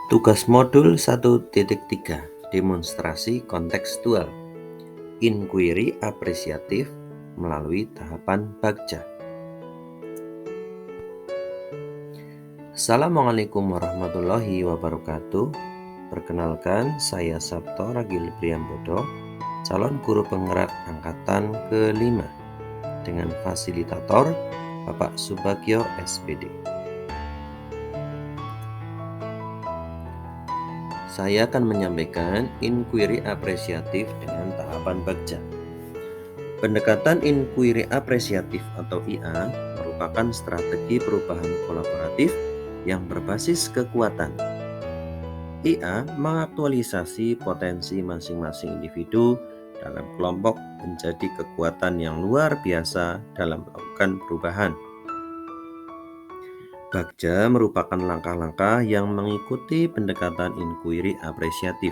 Tugas modul 1.3 Demonstrasi kontekstual Inquiry apresiatif melalui tahapan bagja. Assalamualaikum warahmatullahi wabarakatuh. Perkenalkan, saya Sabto Ragil Priambodo, calon guru penggerak angkatan ke-5 dengan fasilitator Bapak Subagio SPD. Saya akan menyampaikan inquiry apresiatif dengan tahapan bagja. Pendekatan inquiry apresiatif atau IA merupakan strategi perubahan kolaboratif yang berbasis kekuatan. IA mengaktualisasi potensi masing-masing individu dalam kelompok menjadi kekuatan yang luar biasa dalam melakukan perubahan. Bagja merupakan langkah-langkah yang mengikuti pendekatan inquiry apresiatif.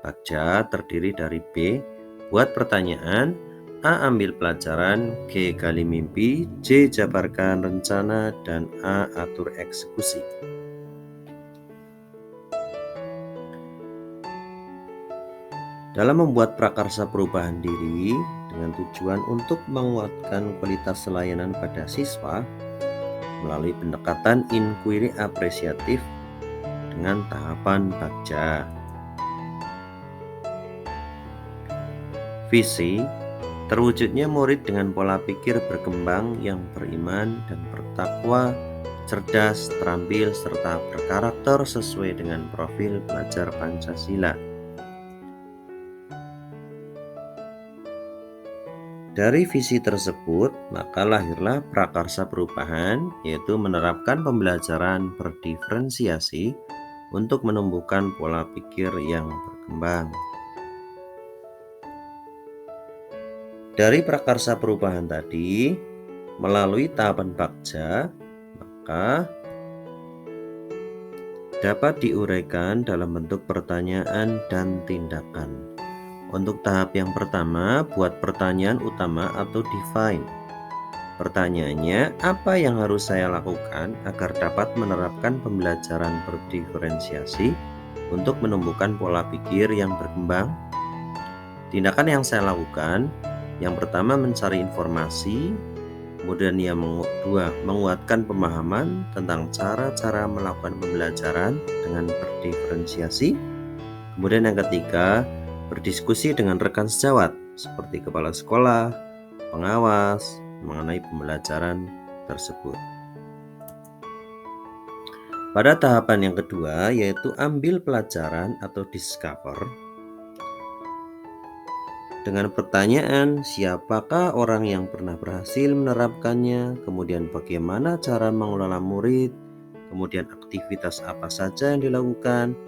Bagja terdiri dari B. Buat pertanyaan, A. Ambil pelajaran, G. Gali mimpi, C. Jabarkan rencana, dan A. Atur eksekusi. Dalam membuat prakarsa perubahan diri dengan tujuan untuk menguatkan kualitas layanan pada siswa melalui pendekatan inquiry apresiatif dengan tahapan bagja. Visi, terwujudnya murid dengan pola pikir berkembang yang beriman dan bertakwa, cerdas, terampil, serta berkarakter sesuai dengan profil pelajar Pancasila. Dari visi tersebut, maka lahirlah prakarsa perubahan, yaitu menerapkan pembelajaran berdiferensiasi untuk menumbuhkan pola pikir yang berkembang. Dari prakarsa perubahan tadi, melalui tahapan bagja, maka dapat diuraikan dalam bentuk pertanyaan dan tindakan. Untuk tahap yang pertama, buat pertanyaan utama atau define. Pertanyaannya, apa yang harus saya lakukan agar dapat menerapkan pembelajaran berdiferensiasi untuk menumbuhkan pola pikir yang berkembang? Tindakan yang saya lakukan, yang pertama mencari informasi, kemudian yang kedua menguatkan pemahaman tentang cara-cara melakukan pembelajaran dengan berdiferensiasi. Kemudian yang ketiga, berdiskusi dengan rekan sejawat seperti kepala sekolah, pengawas mengenai pembelajaran tersebut. Pada tahapan yang kedua, yaitu ambil pelajaran atau discover, dengan pertanyaan siapakah orang yang pernah berhasil menerapkannya, kemudian bagaimana cara mengelola murid, kemudian aktivitas apa saja yang dilakukan,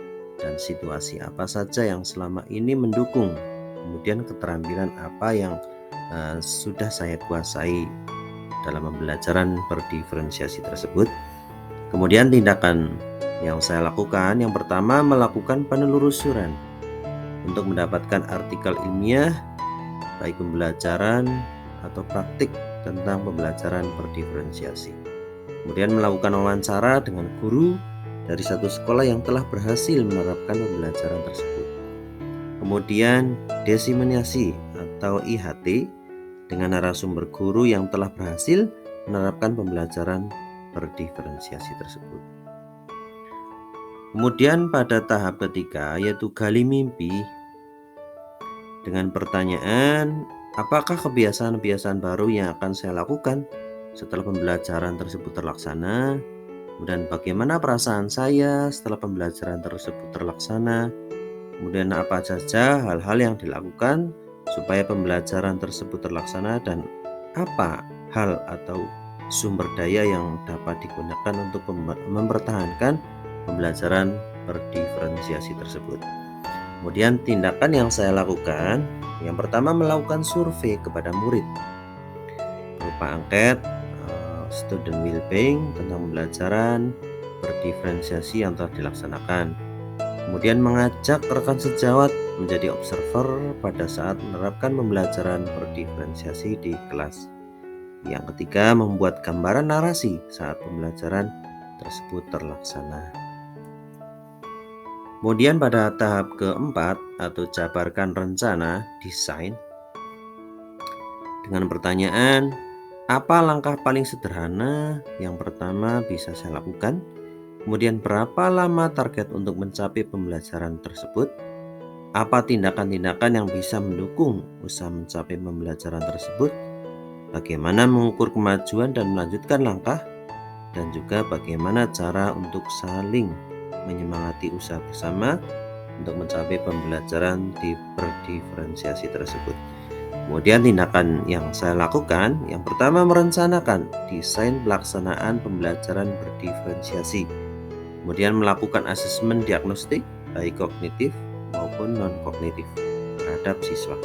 dan situasi apa saja yang selama ini mendukung, kemudian keterampilan apa yang sudah saya kuasai dalam pembelajaran berdiferensiasi tersebut. Kemudian tindakan yang saya lakukan, yang pertama melakukan penelusuran untuk mendapatkan artikel ilmiah baik pembelajaran atau praktik tentang pembelajaran berdiferensiasi. Kemudian melakukan wawancara dengan guru dari satu sekolah yang telah berhasil menerapkan pembelajaran tersebut. Kemudian diseminasi atau IHT dengan narasumber guru yang telah berhasil menerapkan pembelajaran berdiferensiasi tersebut. Kemudian pada tahap ketiga, yaitu gali mimpi, dengan pertanyaan, apakah kebiasaan-kebiasaan baru yang akan saya lakukan setelah pembelajaran tersebut terlaksana? Kemudian bagaimana perasaan saya setelah pembelajaran tersebut terlaksana? Kemudian apa saja hal-hal yang dilakukan supaya pembelajaran tersebut terlaksana, dan apa hal atau sumber daya yang dapat digunakan untuk mempertahankan pembelajaran berdiferensiasi tersebut. Kemudian tindakan yang saya lakukan, yang pertama melakukan survei kepada murid berupa angket student well-being tentang pembelajaran berdiferensiasi yang telah dilaksanakan. Kemudian mengajak rekan sejawat menjadi observer pada saat menerapkan pembelajaran berdiferensiasi di kelas. Yang ketiga, membuat gambaran narasi saat pembelajaran tersebut terlaksana. Kemudian pada tahap keempat atau jabarkan rencana desain dengan pertanyaan, apa langkah paling sederhana yang pertama bisa saya lakukan? Kemudian berapa lama target untuk mencapai pembelajaran tersebut? Apa tindakan-tindakan yang bisa mendukung usaha mencapai pembelajaran tersebut? Bagaimana mengukur kemajuan dan melanjutkan langkah? Dan juga bagaimana cara untuk saling menyemangati usaha bersama untuk mencapai pembelajaran berdiferensiasi tersebut. Kemudian tindakan yang saya lakukan, yang pertama merencanakan desain pelaksanaan pembelajaran berdiferensiasi. Kemudian melakukan asesmen diagnostik baik kognitif maupun non-kognitif terhadap siswa.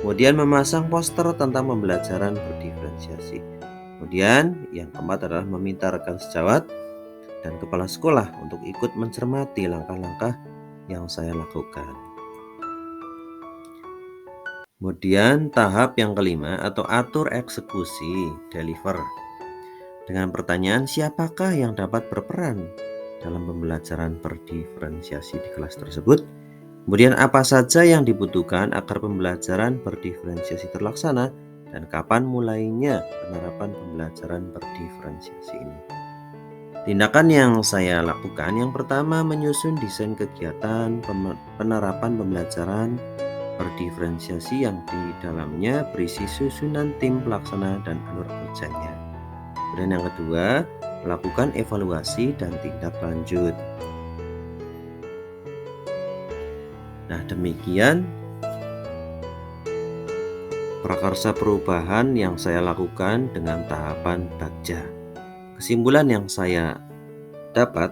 Kemudian memasang poster tentang pembelajaran berdiferensiasi. Kemudian yang keempat adalah meminta rekan sejawat dan kepala sekolah untuk ikut mencermati langkah-langkah yang saya lakukan. Kemudian tahap yang kelima atau atur eksekusi, deliver. Dengan pertanyaan siapakah yang dapat berperan dalam pembelajaran berdiferensiasi di kelas tersebut? Kemudian apa saja yang dibutuhkan agar pembelajaran berdiferensiasi terlaksana dan kapan mulainya penerapan pembelajaran berdiferensiasi ini? Tindakan yang saya lakukan yang pertama menyusun desain kegiatan penerapan pembelajaran berdiferensiasi yang di dalamnya berisi susunan tim pelaksana dan alur kerjanya. Kemudian yang kedua, melakukan evaluasi dan tindak lanjut. Nah, demikian prakarsa perubahan yang saya lakukan dengan tahapan Bagja. Kesimpulan yang saya dapat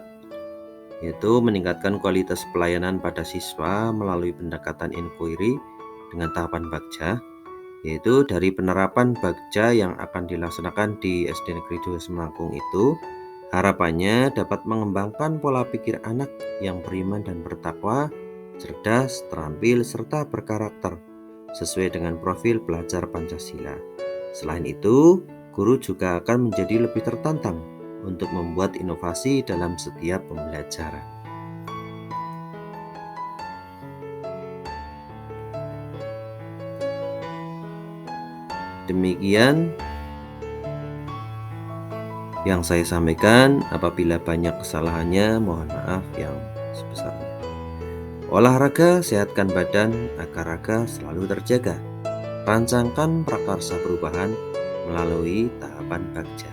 yaitu meningkatkan kualitas pelayanan pada siswa melalui pendekatan inquiry dengan tahapan Bagja, yaitu dari penerapan Bagja yang akan dilaksanakan di SD Negeri 2 Semangkung itu, harapannya dapat mengembangkan pola pikir anak yang beriman dan bertakwa, cerdas, terampil, serta berkarakter sesuai dengan profil pelajar Pancasila. Selain itu, guru juga akan menjadi lebih tertantang untuk membuat inovasi dalam setiap pembelajaran. Demikian yang saya sampaikan. Apabila banyak kesalahannya, mohon maaf yang sebesarnya. Olahraga sehatkan badan agar raga selalu terjaga. Rancangkan prakarsa perubahan melalui tahapan Bagja.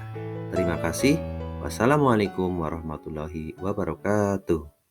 Terima kasih. Wassalamualaikum warahmatullahi wabarakatuh.